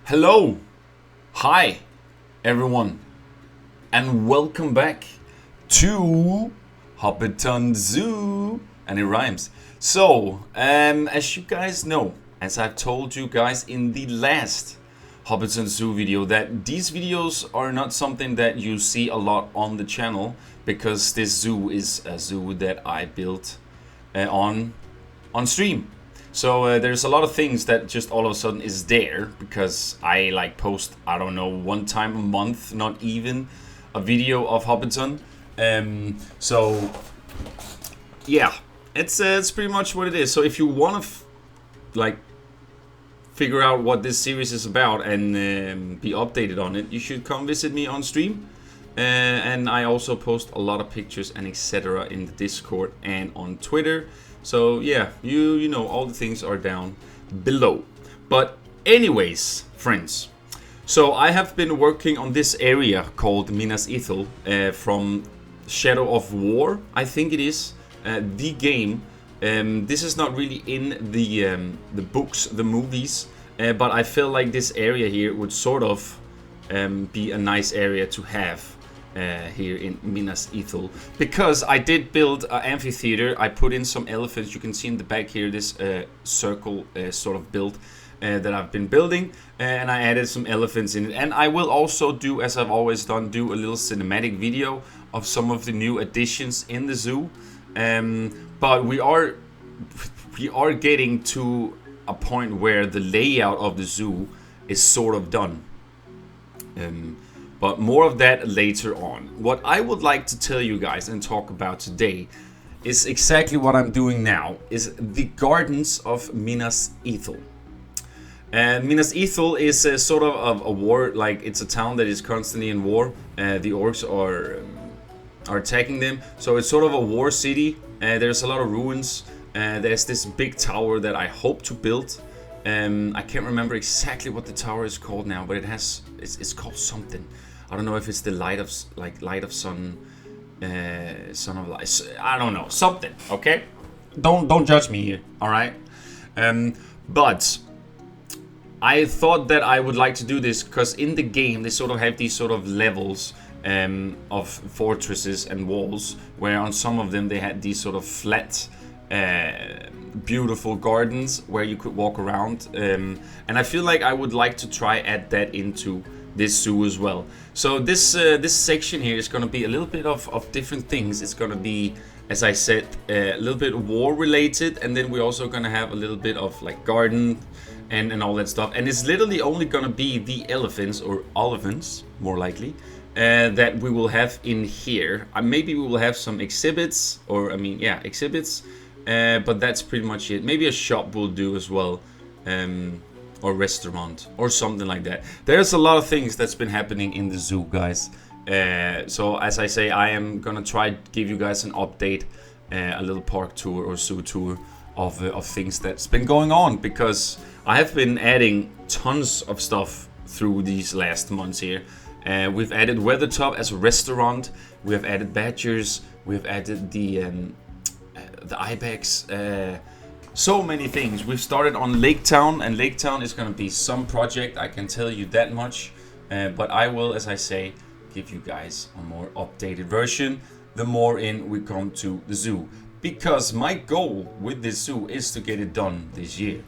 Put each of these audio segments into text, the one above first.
Hello, hi everyone, and welcome back to Hobbiton Zoo, and it rhymes. So, as you guys know, as I've told you guys in the last Hobbiton Zoo video, that these videos are not something that you see a lot on the channel because this zoo is a zoo that I built on stream. So there's a lot of things that just all of a sudden is there because I like post, I don't know, one time a month, not even a video of Hobbiton. So yeah, it's pretty much what it is. So if you want to like figure out what this series is about and be updated on it, you should come visit me on stream. And I also post a lot of pictures and etc. in the Discord and on Twitter. So yeah, you know, all the things are down below. But anyways, friends, so I have been working on this area called Minas Ithil from Shadow of War, I think it is, the game. This is not really in the books, the movies, but I feel like this area here would sort of be a nice area to have. Here in Minas Ithil, because I did build an amphitheater. I put in some elephants. You can see in the back here this circle sort of build that I've been building, and I added some elephants in it. And I will also do, as I've always done, do a little cinematic video of some of the new additions in the zoo. But we are getting to a point where the layout of the zoo is sort of done. But more of that later on. What I would like to tell you guys and talk about today is exactly what I'm doing now, is the gardens of Minas Ithil. And Minas Ithil is a sort of a war, like it's a town that is constantly in war. The orcs are attacking them, so it's sort of a war city. There's a lot of ruins. There's this big tower that I hope to build. I can't remember exactly what the tower is called now, but it's called something. I don't know if it's the light of sun, son of light. I don't know, something. Okay, don't judge me here. All right, but I thought that I would like to do this because in the game they sort of have these sort of levels of fortresses and walls, where on some of them they had these sort of flat. Beautiful gardens where you could walk around, and I feel like I would like to try add that into this zoo as well. So this section here is going to be a little bit of different things. It's going to be, as I said, a little bit war related, and then we're also going to have a little bit of like garden and all that stuff. And it's literally only going to be the elephants or olifants, more likely, that we will have in here. Maybe we will have some exhibits, or exhibits. But that's pretty much it. Maybe a shop will do as well, or restaurant or something like that. There's a lot of things that's been happening in the zoo, guys. So as I say, I am gonna try to give you guys an update, a little park tour or zoo tour of things that's been going on, because I have been adding tons of stuff through these last months here. We've added Weathertop as a restaurant. We have added badgers. We've added the ibex, so many things. We've started on Lake Town, and Lake Town is going to be some project, I can tell you that much. But I will, as I say, give you guys a more updated version the more in we come to the zoo, because my goal with this zoo is to get it done this year.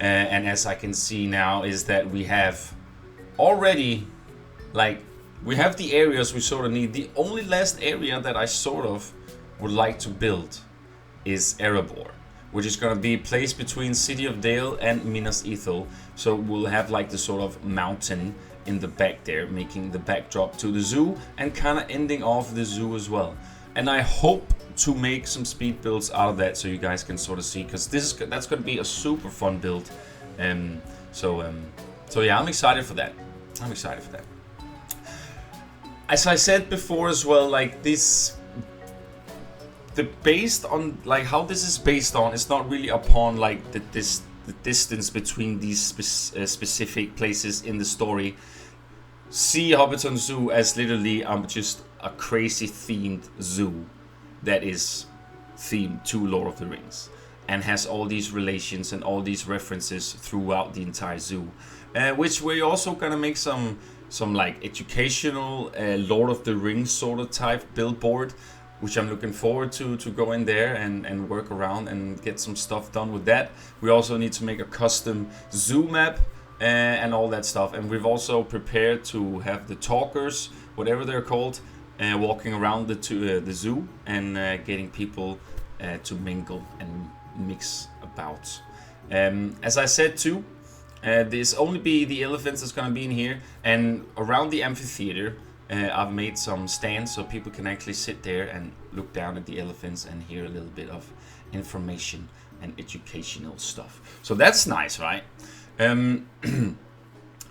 And as I can see now is that we have already, like, we have the areas we sort of need. The only last area that I sort of would like to build is Erebor, which is going to be placed between City of Dale and Minas Ithil. So we'll have like the sort of mountain in the back there, making the backdrop to the zoo and kind of ending off the zoo as well. And I hope to make some speed builds out of that, so you guys can sort of see, because that's going to be a super fun build. So yeah, I'm excited for that. As I said before as well, like this. Based on like how this is based on, it's not really upon like the distance between these specific places in the story. See Hobbiton Zoo as literally just a crazy themed zoo that is themed to Lord of the Rings. and has all these relations and all these references throughout the entire zoo, which we're also gonna make some like educational Lord of the Rings sort of type billboard, which I'm looking forward to go in there and work around and get some stuff done with that. We also need to make a custom zoo map and all that stuff. And we've also prepared to have the talkers, whatever they're called, walking around the zoo and getting people to mingle and mix about. As I said too, there's only be the elephants that's gonna be in here, and around the amphitheater I've made some stands so people can actually sit there and look down at the elephants and hear a little bit of information and educational stuff. So that's nice, right?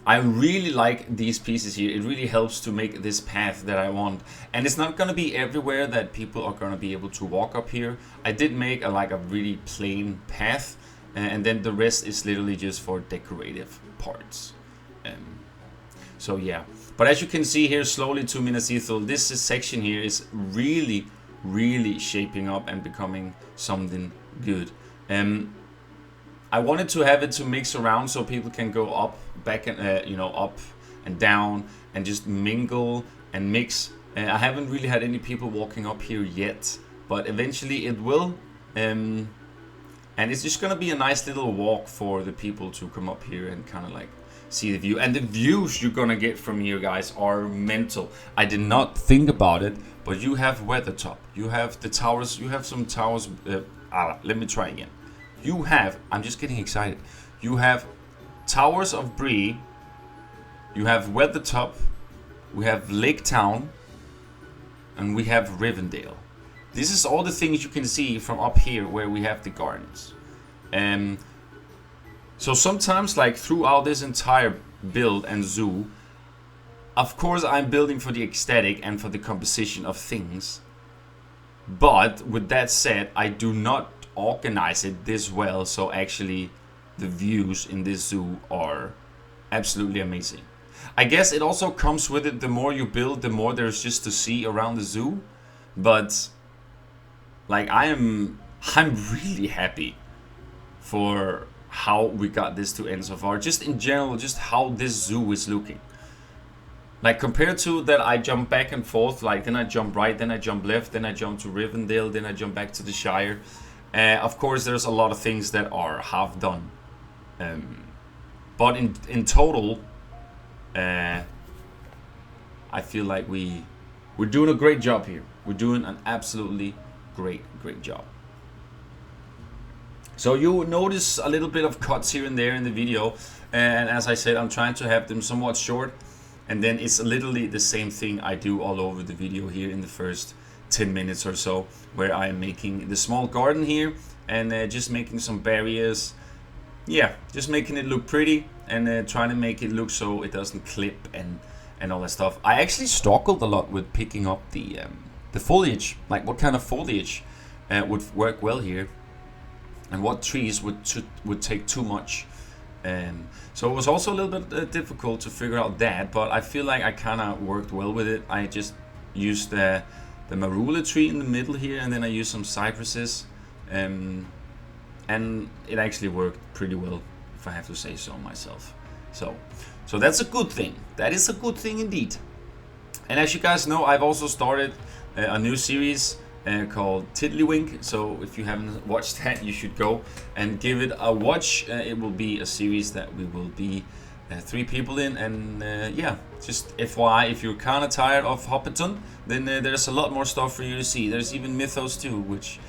I really like these pieces here. It really helps to make this path that I want. And it's not gonna be everywhere that people are gonna be able to walk up here. I did make a really plain path, and then the rest is literally just for decorative parts. So yeah, but as you can see here, slowly to Minas Ithil, this section here is really shaping up and becoming something good. I wanted to have it to mix around so people can go up, back, and up and down and just mingle and mix. I haven't really had any people walking up here yet, but eventually it will. And it's just gonna be a nice little walk for the people to come up here and kind of like see the view. And the views you're gonna get from here, guys, are mental. I did not think about it, but you have Weathertop, you have the towers, you have some towers. Let me try again. You have, I'm just getting excited. You have Towers of Bree, you have Weathertop, we have Lake Town, and we have Rivendell. This is all the things you can see from up here where we have the gardens. So sometimes, like throughout this entire build and zoo, of course I'm building for the aesthetic and for the composition of things. But with that said, I do not organize it this well, so actually the views in this zoo are absolutely amazing. I guess it also comes with it, the more you build, the more there's just to see around the zoo. But like I'm really happy for how we got this to end so far. Just in general, just how this zoo is looking. Like compared to that, I jump back and forth, like then I jump right, then I jump left, then I jump to Rivendell, then I jump back to the Shire. Of course, there's a lot of things that are half done. But in total, I feel like we're doing a great job here. We're doing an absolutely great job. So you notice a little bit of cuts here and there in the video, and as I said, I'm trying to have them somewhat short, and then it's literally the same thing I do all over the video here in the first 10 minutes or so, where I'm making the small garden here and just making some barriers. Yeah, just making it look pretty and trying to make it look so it doesn't clip and all that stuff. I actually struggled a lot with picking up the foliage, like what kind of foliage would work well here, and what trees would take too much. So it was also a little bit difficult to figure out that, but I feel like I kind of worked well with it. I just used the marula tree in the middle here, and then I used some cypresses, and it actually worked pretty well, if I have to say so myself. So that's a good thing. That is a good thing indeed. And as you guys know, I've also started a new series called Tiddlywink. So if you haven't watched that, you should go and give it a watch. It will be a series that we will be 3 people in, and yeah, just FYI, if you're kind of tired of Hobbiton, then there's a lot more stuff for you to see. There's even Mythos too, which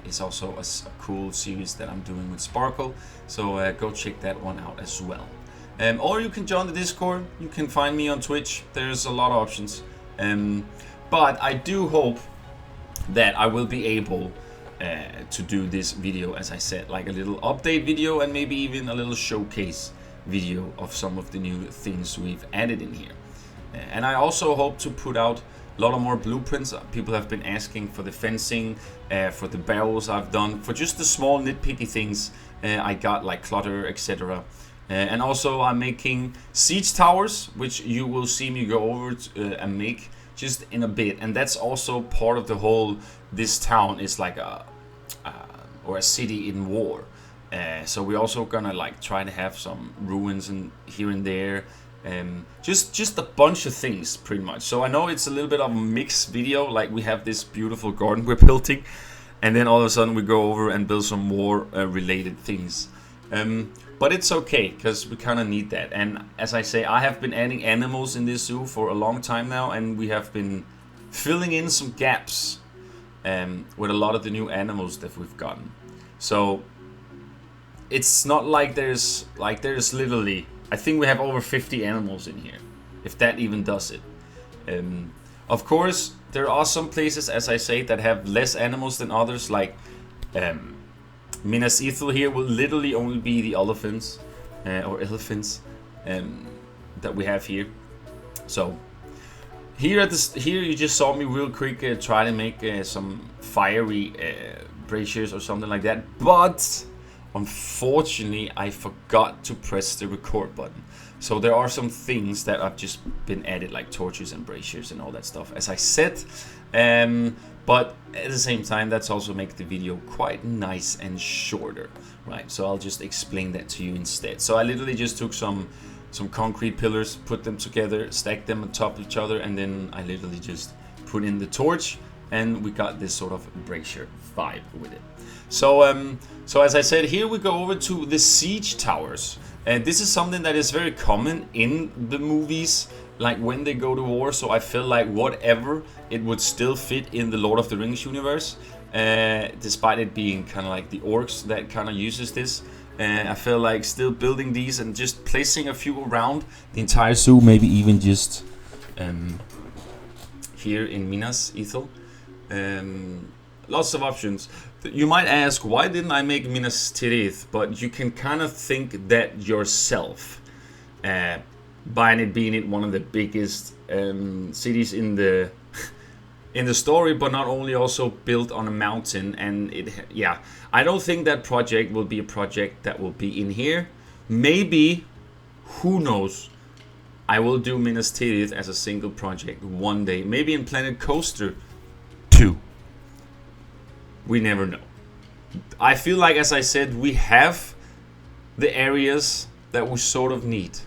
is also a cool series that I'm doing with Sparkle. So go check that one out as well. Or you can join the Discord. You can find me on Twitch. There's a lot of options. But I do hope that I will be able to do this video, as I said, like a little update video and maybe even a little showcase video of some of the new things we've added in here. And I also hope to put out a lot of more blueprints. People have been asking for the fencing, for the barrels I've done, for just the small nitpicky things I got, like clutter, etc. And also I'm making siege towers, which you will see me go over to, and make just in a bit. And that's also part of the whole, this town is like a or a city in war. So we're also gonna like try to have some ruins and here and there. Just a bunch of things pretty much. So I know it's a little bit of a mixed video, like we have this beautiful garden we're building, and then all of a sudden we go over and build some more related things. But it's okay, because we kind of need that. And as I say, I have been adding animals in this zoo for a long time now, and we have been filling in some gaps with a lot of the new animals that we've gotten. So it's not like there's literally, I think we have over 50 animals in here, if that even does it. Of course, there are some places, as I say, that have less animals than others, like Minas Ithil here will literally only be the elephants that we have here. So here you just saw me real quick try to make some fiery braziers or something like that, but unfortunately I forgot to press the record button. So there are some things that have just been added, like torches and braziers and all that stuff, as I said. But at the same time, that's also make the video quite nice and shorter, right? So I'll just explain that to you instead. So I literally just took some concrete pillars, put them together, stacked them on top of each other, and then I literally just put in the torch, and we got this sort of brazier vibe with it. So as I said, here we go over to the siege towers. And this is something that is very common in the movies, like when they go to war. So I feel like whatever, it would still fit in the Lord of the Rings universe, despite it being kind of like the orcs that kind of uses this. I feel like still building these and just placing a few around the entire zoo, maybe even just here in Minas Ithil. Lots of options. You might ask, why didn't I make Minas Ithil? But you can kind of think that yourself, by it being one of the biggest cities in the story, but not only also built on a mountain. And I don't think that project will be a project that will be in here. Maybe, who knows, I will do Minas Ithil as a single project one day, maybe in Planet Coaster 2. We never know. I feel like, as I said, we have the areas that we sort of need,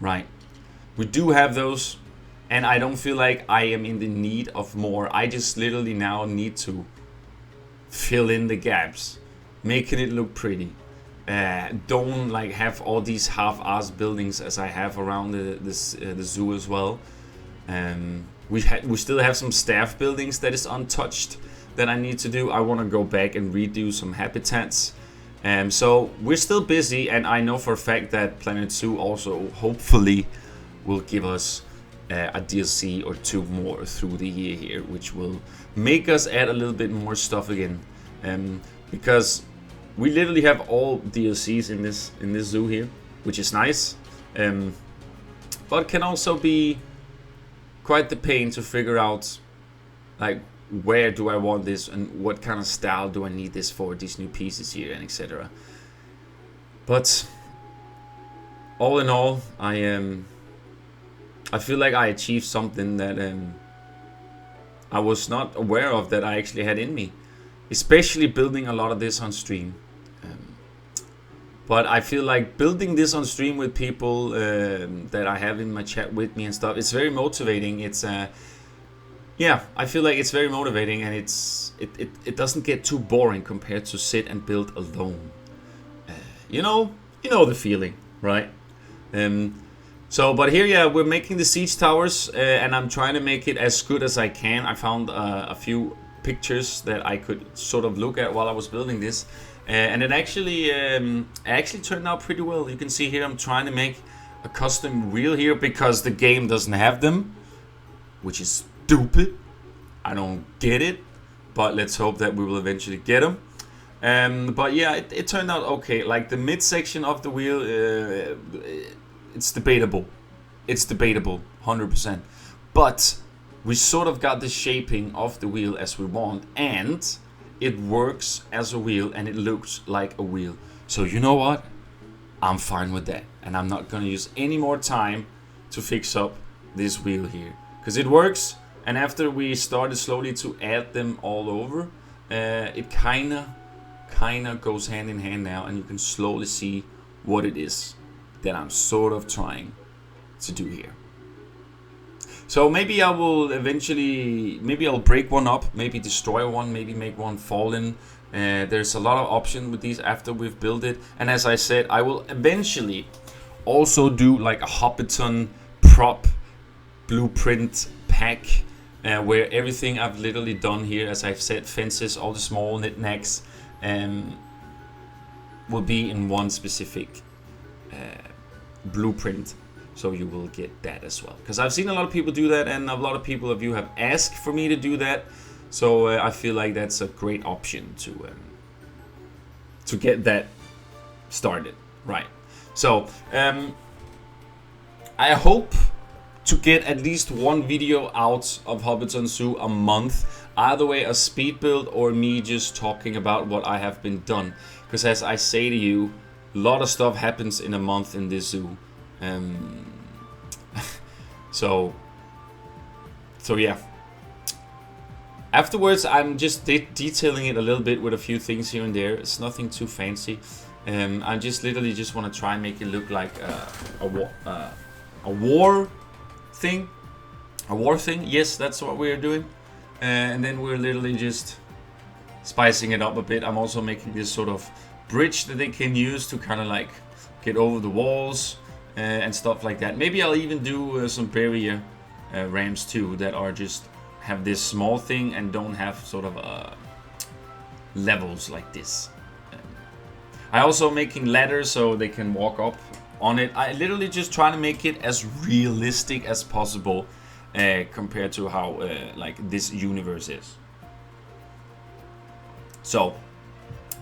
right? We do have those, and I don't feel like I am in the need of more. I just literally now need to fill in the gaps, making it look pretty. Don't like have all these half-assed buildings as I have around the zoo as well. We still have some staff buildings that is untouched that I need to do. I want to go back and redo some habitats. So we're still busy, and I know for a fact that Planet Zoo also hopefully will give us a DLC or two more through the year here, which will make us add a little bit more stuff again. Because we literally have all DLCs in this zoo here, which is nice. But can also be quite the pain to figure out, like, where do I want this and what kind of style do I need this for, these new pieces here, and etc. But all in all, I feel like I achieved something that I was not aware of that I actually had in me, especially building a lot of this on stream. But I feel like building this on stream with people that I have in my chat with me and stuff, it's very motivating. It's yeah, I feel like it's very motivating, and it doesn't get too boring compared to sit and build alone. You know the feeling, right? But here, we're making the siege towers, and I'm trying to make it as good as I can. I found a few pictures that I could sort of look at while I was building this, and it actually turned out pretty well. You can see here I'm trying to make a custom wheel here because the game doesn't have them, which is stupid. I don't get it, but let's hope that we will eventually get them. But yeah, it turned out okay. Like the midsection of the wheel, it's debatable. It's debatable, 100%. But we sort of got the shaping of the wheel as we want, and it works as a wheel, and it looks like a wheel. So you know what? I'm fine with that, and I'm not gonna use any more time to fix up this wheel here, because it works. And after we started slowly to add them all over, it kinda kind of goes hand in hand now, and you can slowly see what it is that I'm sort of trying to do here. So maybe I will eventually, maybe I'll break one up, maybe destroy one, maybe make one fallen. There's a lot of options with these after we've built it. And as I said, I will eventually also do like a Hobbiton prop blueprint pack, where everything I've literally done here, as I've said, fences, all the small knickknacks, will be in one specific blueprint. So you will get that as well, because I've seen a lot of people do that, and a lot of people of you have asked for me to do that. So I feel like that's a great option to get that started, right? So I hope to get at least one video out of Hobbiton Zoo a month, either way a speed build or me just talking about what I have been done. Because as I say to you, a lot of stuff happens in a month in this zoo. So yeah. Afterwards, I'm just detailing it a little bit with a few things here and there. It's nothing too fancy. I just literally just want to try and make it look like a war thing. A war thing. Yes, that's what we're doing. And then we're literally just spicing it up a bit. I'm also making this sort of bridge that they can use to kind of like get over the walls and stuff like that. Maybe I'll even do some barrier ramps too, that are just have this small thing and don't have sort of levels like this. I also making ladders so they can walk up on it. I literally just try to make it as realistic as possible compared to how like this universe is. So,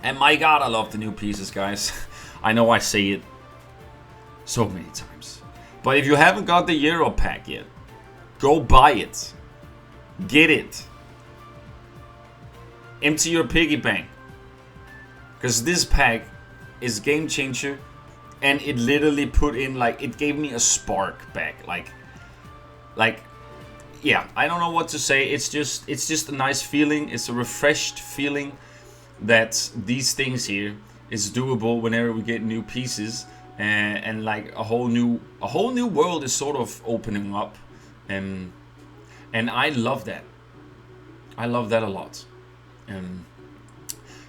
and my god, I love the new pieces, guys. I know I say it so many times, but if you haven't got the Euro pack yet, go buy it. Get it. Empty your piggy bank, because this pack is game changer, and it literally put in like, it gave me a spark back. Like yeah, I don't know what to say. It's just a nice feeling. It's a refreshed feeling that these things here is doable whenever we get new pieces, and like a whole new world is sort of opening up, and I love that. I love that a lot.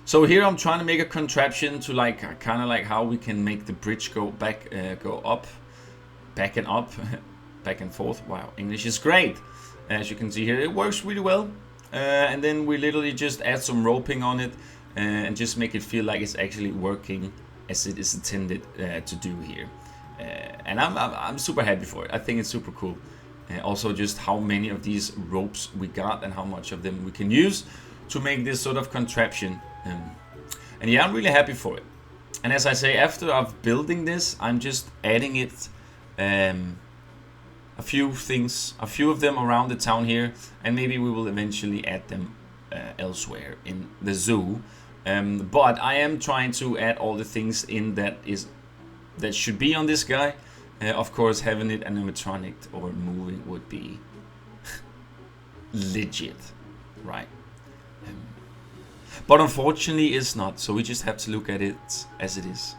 So here I'm trying to make a contraption to like kind of like how we can make the bridge go back, go up, back and up, back and forth. Wow, English is great. As you can see here, it works really well. And then we literally just add some roping on it and just make it feel like it's actually working as it is intended to do here. And I'm super happy for it. I think it's super cool. Also just how many of these ropes we got and how much of them we can use to make this sort of contraption. And yeah, I'm really happy for it. And as I say, after I've building this, I'm just adding it a few things, a few of them around the town here, and maybe we will eventually add them elsewhere in the zoo. But I am trying to add all the things in that should be on this guy. Of course, having it animatronic or moving would be legit, right? But unfortunately it's not, so we just have to look at it as it is.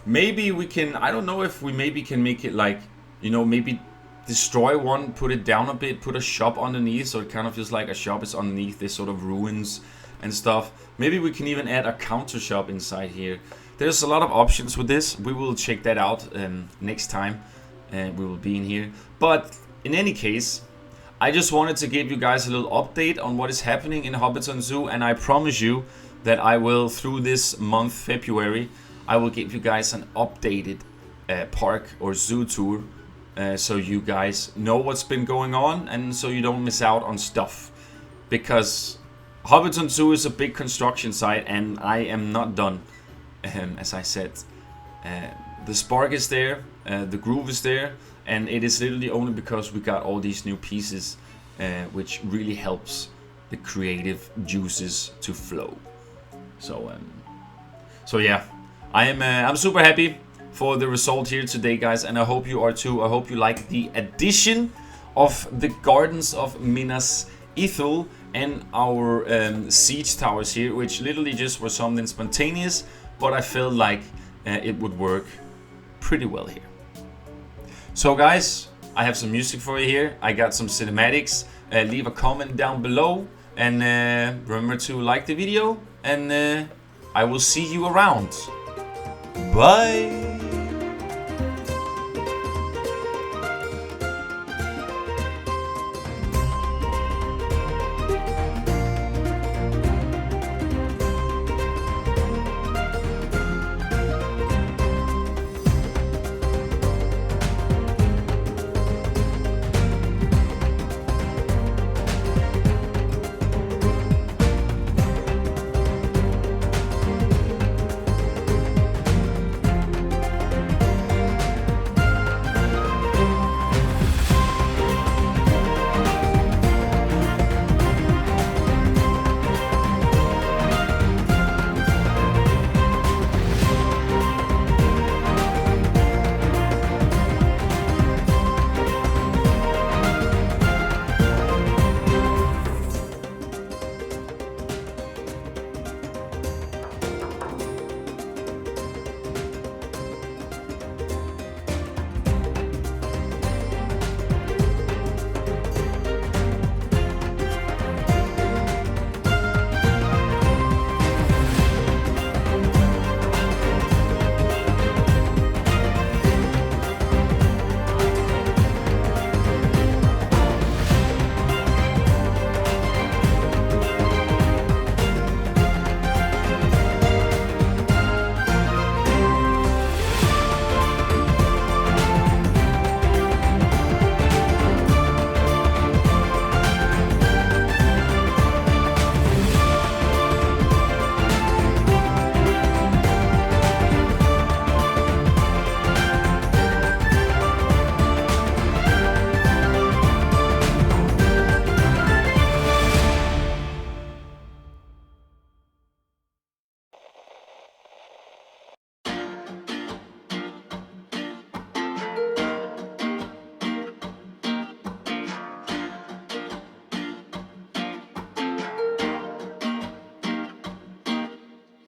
Maybe we can, I don't know if we maybe can make it like, you know, maybe destroy one, put it down a bit, put a shop underneath, so it kind of feels like a shop is underneath this sort of ruins and stuff. Maybe we can even add a counter shop inside here. There's a lot of options with this. We will check that out next time we will be in here. But in any case, I just wanted to give you guys a little update on what is happening in Hobbiton Zoo, and I promise you that I will, through this month, February, I will give you guys an updated park or zoo tour, so you guys know what's been going on and so you don't miss out on stuff. Because Hobbiton Zoo is a big construction site and I am not done. As I said, the spark is there, the groove is there, and it is literally only because we got all these new pieces, which really helps the creative juices to flow. So yeah, I'm super happy for the result here today, guys, and I hope you are too. I hope you like the addition of the gardens of Minas Ithil and our siege towers here, which literally just was something spontaneous, but I felt like it would work pretty well here. So guys, I have some music for you here. I got some cinematics. Leave a comment down below, and remember to like the video, and I will see you around. Bye!